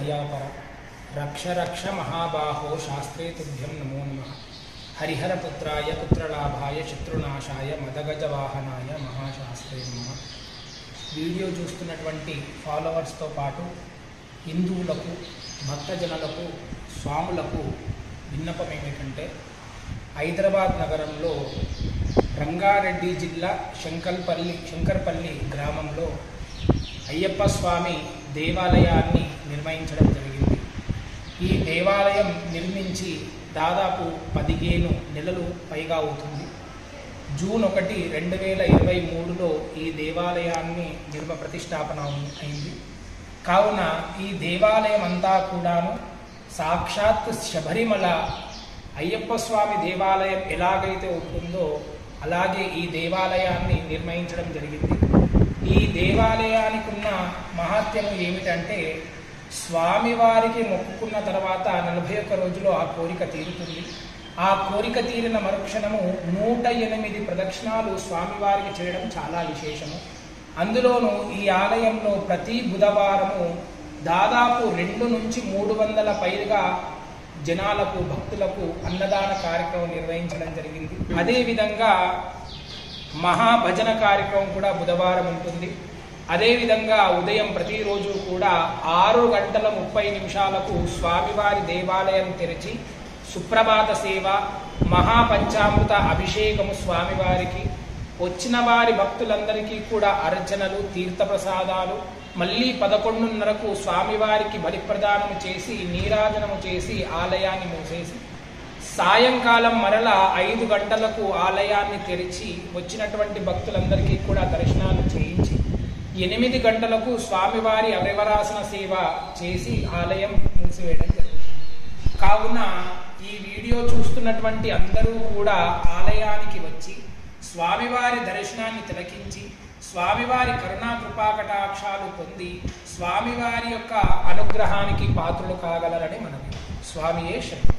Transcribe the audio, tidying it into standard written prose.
दयापर रक्ष रक्ष महाबाहो शास्त्रे तुभ्यं नमो नमः। हरिहरपुत्राय पुत्रलाभाय शत्रुनाशाय मदगजवाहनाय महाशास्त्रे नमः। वीडियो చూస్తున్నటువంటి ఫాలోవర్స్ తో పాటు హిందువులకు భక్తజనులకు స్వాములకు విన్నపం ఏమిటంటే హైదరాబాద్ నగరంలో రంగారెడ్డి జిల్లా శంకర్పల్లి గ్రామంలో అయ్యప్ప స్వామి దేవాలయాన్ని నిర్మించడం జరిగింది। ఈ దేవాలయం నిర్మించి దాదాపు 15 నెలలు పైగా అవుతుంది। జూన్ 1, 2023లో ఈ దేవాలయాన్ని ప్రతిష్టాపన అయింది। కావున ఈ దేవాలయం అంతా కూడాను సాక్షాత్ శబరిమల అయ్యప్ప స్వామి దేవాలయం ఎలాగైతే ఉంటుందో అలాగే ఈ దేవాలయాన్ని నిర్మించడం జరిగింది। ఈ దేవాలయానికి ఉన్న మహత్యము ఏమిటంటే స్వామివారికి మొక్కుకున్న తర్వాత 41 రోజుల్లో ఆ కోరిక తీరుతుంది। ఆ కోరిక తీరిన మరుక్షణము 108 ప్రదక్షిణాలు స్వామివారికి చేయడం చాలా విశేషము। అందులోనూ ఈ ఆలయంలో ప్రతి బుధవారము దాదాపు 200 నుంచి 300 పైగా జనాలకు భక్తులకు అన్నదాన కార్యక్రమం నిర్వహించడం జరిగింది। అదేవిధంగా మహాభజన కార్యక్రమం కూడా బుధవారం ఉంటుంది। అదేవిధంగా ఉదయం ప్రతిరోజు కూడా 6:30 స్వామివారి దేవాలయం తెరిచి సుప్రభాత సేవ మహాపంచామృత అభిషేకము స్వామివారికి వచ్చిన వారి భక్తులందరికీ కూడా అర్చనలు తీర్థప్రసాదాలు మళ్ళీ 11:30కు స్వామివారికి బలిప్రదానము చేసి నీరాజనము చేసి ఆలయాన్ని మూసేసి సాయంకాలం మరలా 5 గంటలకు ఆలయాన్ని తెరిచి వచ్చినటువంటి భక్తులందరికీ కూడా దర్శనాలు చేయించి 8 గంటలకు స్వామివారి అవివరాసన సేవ చేసి ఆలయం మూసివేయడం జరుగుతుంది। కావున ఈ వీడియో చూస్తున్నటువంటి అందరూ కూడా ఆలయానికి వచ్చి స్వామివారి దర్శనాన్ని తిలకించి స్వామివారి కరుణా కృపాకటాక్షాలు పొంది స్వామివారి యొక్క అనుగ్రహానికి పాత్రలు కాగలరని మనవి। స్వామియే శరణం।